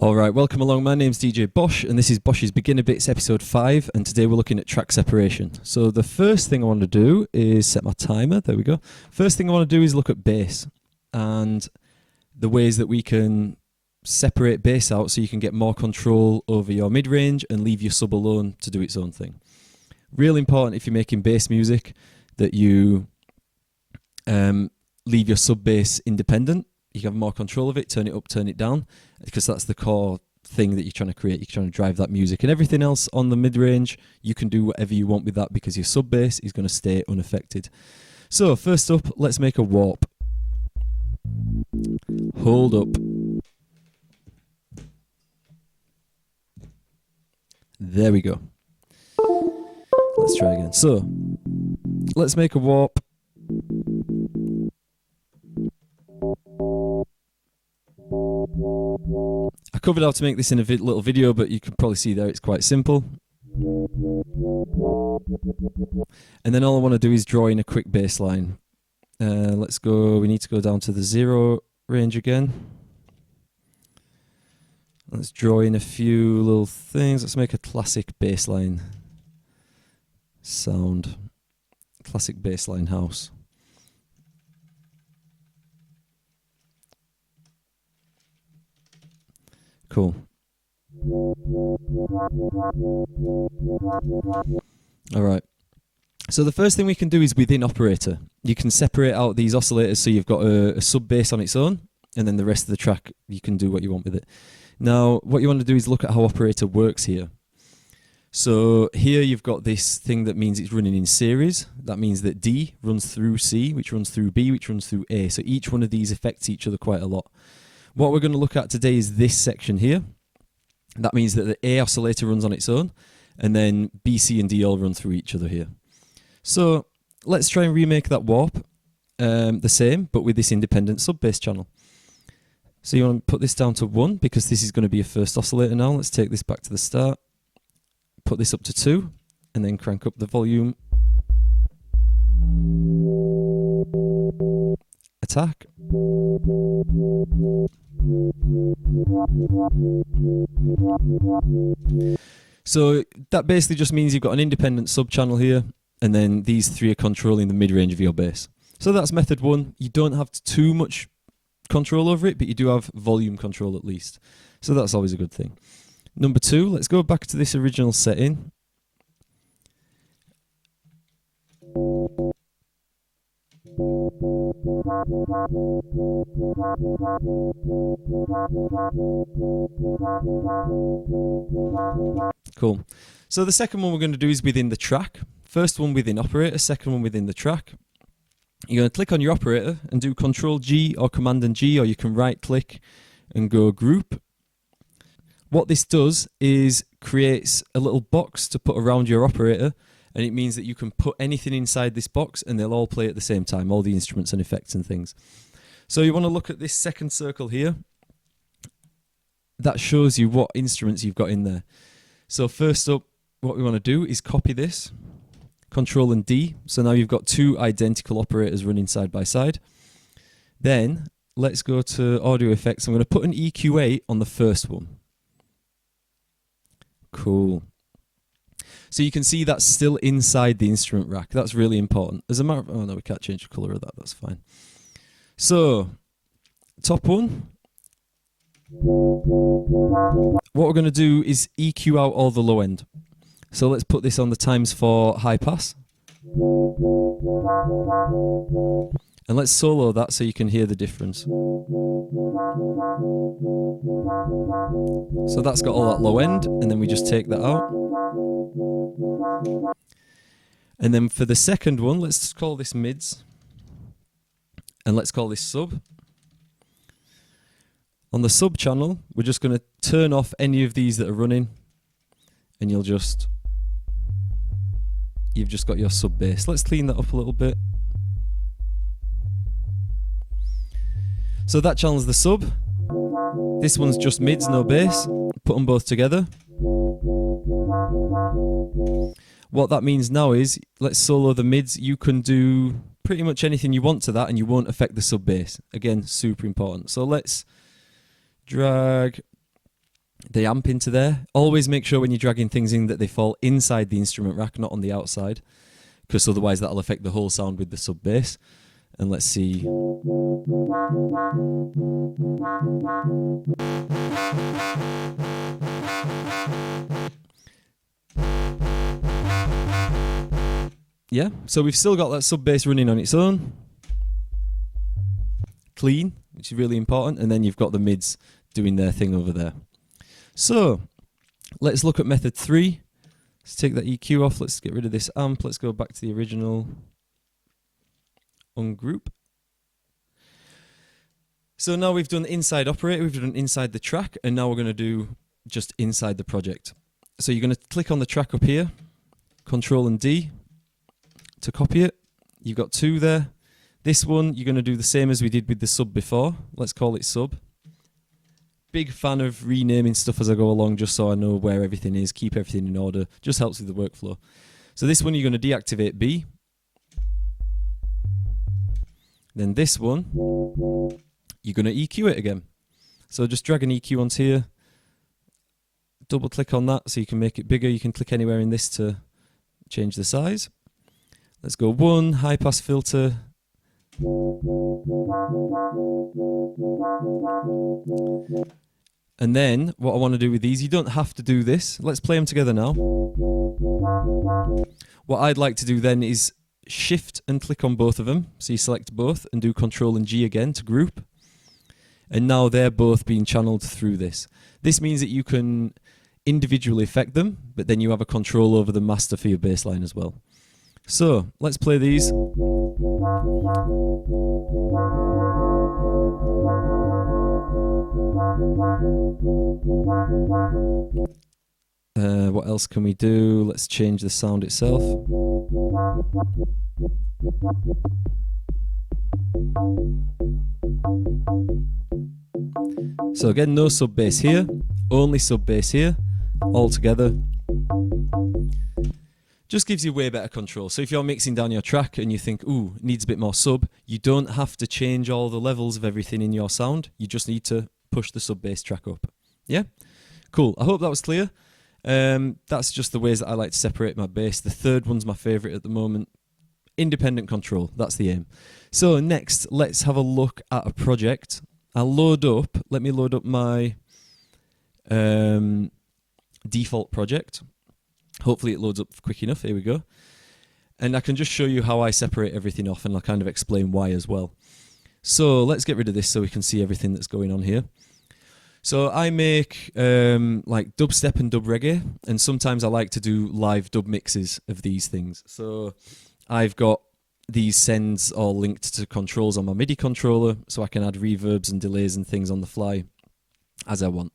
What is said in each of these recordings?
Alright, welcome along. My name's DJ Bosh and this is Bosh's Beginner Bits episode 5, and today we're looking at track separation. So the first thing I want to do is set my timer. There we go. First thing I want to do is look at bass and the ways that we can separate bass out so you can get more control over your mid-range and leave your sub alone to do its own thing. Really important if you're making bass music that you leave your sub bass independent. You can have more control of it, turn it up, turn it down, because that's the core thing that you're trying to create. You're trying to drive that music, and everything else on the mid-range, you can do whatever you want with that because your sub bass is going to stay unaffected. So first up, let's make a warp. Hold up. There we go. Let's try again. So let's make a warp. I covered how to make this in a little video, but you can probably see there it's quite simple. And then all I want to do is draw in a quick bass line. Let's go, we need to go down to the 0 range again. Let's draw in a few little things. Let's make a classic bass line sound. Classic bass line house. Cool. Alright. So the first thing we can do is within operator. You can separate out these oscillators so you've got a sub bass on its own, and then the rest of the track you can do what you want with it. Now what you want to do is look at how operator works here. So here you've got this thing that means it's running in series. That means that D runs through C, which runs through B, which runs through A. So each one of these affects each other quite a lot. What we're going to look at today is this section here. That means that the A oscillator runs on its own, and then B, C, and D all run through each other here. So let's try and remake that warp the same, but with this independent sub-bass channel. So you want to put this down to 1, because this is going to be a first oscillator now. Let's take this back to the start. Put this up to 2, and then crank up the volume. Attack. So that basically just means you've got an independent sub channel here, and then these three are controlling the mid-range of your bass. So that's method 1. You don't have too much control over it, but you do have volume control at least. So that's always a good thing. Number 2, let's go back to this original setting. Cool. So the second one we're going to do is within the track. First one within operator, second one within the track. You're going to click on your operator and do Control G or Command and G, or you can right click and go group. What this does is creates a little box to put around your operator, and it means that you can put anything inside this box and they'll all play at the same time, all the instruments and effects and things. So you want to look at this second circle here. That shows you what instruments you've got in there. So first up, what we want to do is copy this, Control and D. So now you've got 2 identical operators running side by side. Then let's go to audio effects. I'm going to put an EQ8 on the first one. Cool. So you can see that's still inside the instrument rack. That's really important. As a matter of, oh no, we can't change the color of that. That's fine. So top one. What we're going to do is EQ out all the low end. So let's put this on the times4 high pass. And let's solo that so you can hear the difference. So that's got all that low end, and then we just take that out. And then for the second one, let's just call this mids. And let's call this sub. On the sub channel, we're just going to turn off any of these that are running, and you've just got your sub bass. Let's clean that up a little bit. So that channel's the sub. This one's just mids, no bass. Put them both together. What that means now is, let's solo the mids. You can do pretty much anything you want to that and you won't affect the sub bass. Again, super important. So let's drag the amp into there. Always make sure when you're dragging things in that they fall inside the instrument rack, not on the outside, because otherwise that'll affect the whole sound with the sub bass. And let's see. Yeah, so we've still got that sub bass running on its own. Clean, which is really important. And then you've got the mids doing their thing over there. So let's look at method 3. Let's take that EQ off. Let's get rid of this amp. Let's go back to the original ungroup. So now we've done inside operator, we've done inside the track, and now we're going to do just inside the project. So you're going to click on the track up here, Control and D to copy it. You've got 2 there. This one, you're going to do the same as we did with the sub before. Let's call it sub. Big fan of renaming stuff as I go along, just so I know where everything is, keep everything in order. Just helps with the workflow. So this one, you're going to deactivate B. Then this one, you're going to EQ it again. So just drag an EQ onto here. Double click on that so you can make it bigger. You can click anywhere in this to change the size. Let's go 1, high pass filter. And then what I want to do with these, you don't have to do this. Let's play them together now. What I'd like to do then is shift and click on both of them. So you select both and do Control and G again to group. And now they're both being channeled through this. This means that you can individually affect them, but then you have a control over the master for your bass line as well. So let's play these. What else can we do? Let's change the sound itself. So again, no sub bass here, only sub bass here, all together. Just gives you way better control. So if you're mixing down your track and you think, ooh, it needs a bit more sub, you don't have to change all the levels of everything in your sound. You just need to push the sub bass track up. Yeah? Cool. I hope that was clear. That's just the ways that I like to separate my bass. The third one's my favorite at the moment. Independent control. That's the aim. So next, let's have a look at a project. Let me load up my default project. Hopefully it loads up quick enough. Here we go. And I can just show you how I separate everything off, and I'll kind of explain why as well. So let's get rid of this so we can see everything that's going on here. So I make like dubstep and dub reggae, and sometimes I like to do live dub mixes of these things. So I've got these sends all linked to controls on my MIDI controller, so I can add reverbs and delays and things on the fly as I want.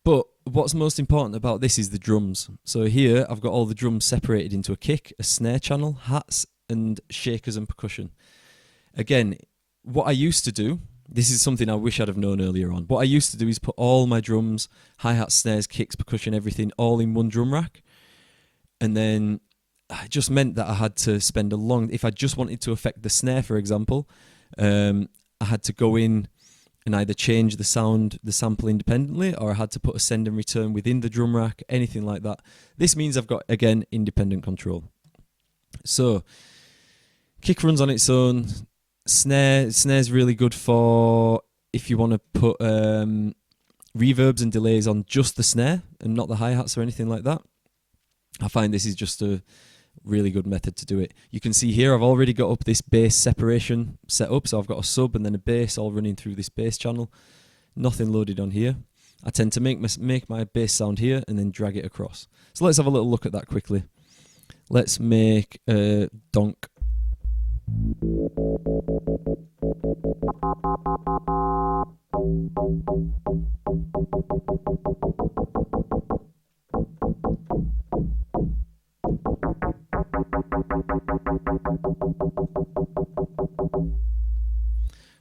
But what's most important about this is the drums. So here I've got all the drums separated into a kick, a snare channel, hats, and shakers and percussion. Again, what I used to do, this is something I wish I'd have known earlier on. What I used to do is put all my drums, hi-hats, snares, kicks, percussion, everything, all in one drum rack. And then it just meant that I had to spend if I just wanted to affect the snare, for example, I had to go in and either change the sample independently, or I had to put a send and return within the drum rack, anything like that. This means I've got, again, independent control. So, kick runs on its own. Snare's really good for if you want to put reverbs and delays on just the snare and not the hi-hats or anything like that. I find this is just a really good method to do it. You can see here I've already got up this bass separation set up, so I've got a sub and then a bass all running through this bass channel. Nothing loaded on here. I tend to make my bass sound here and then drag it across. So let's have a little look at that quickly. Let's make a donk.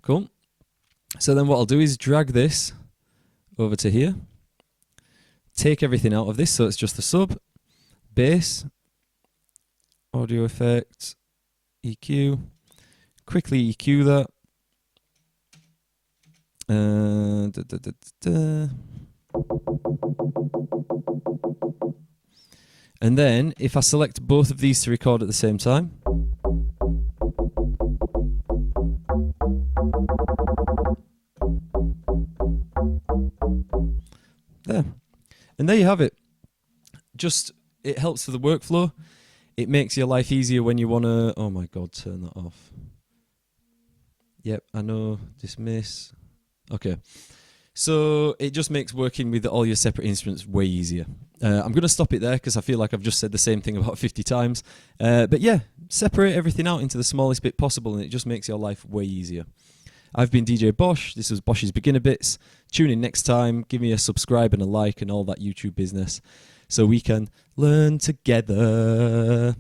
Cool. So then what I'll do is drag this over to here, take everything out of this, so it's just the sub, bass, audio effects, EQ, quickly EQ that. And then if I select both of these to record at the same time, there. And there you have it. Just, it helps for the workflow. It makes your life easier when you want to, oh my God, turn that off. Yep, I know, dismiss. Okay. So it just makes working with all your separate instruments way easier. I'm going to stop it there because I feel like I've just said the same thing about 50 times. But yeah, separate everything out into the smallest bit possible and it just makes your life way easier. I've been DJ Bosh. This was Bosh's Beginner Bits. Tune in next time. Give me a subscribe and a like and all that YouTube business so we can learn together.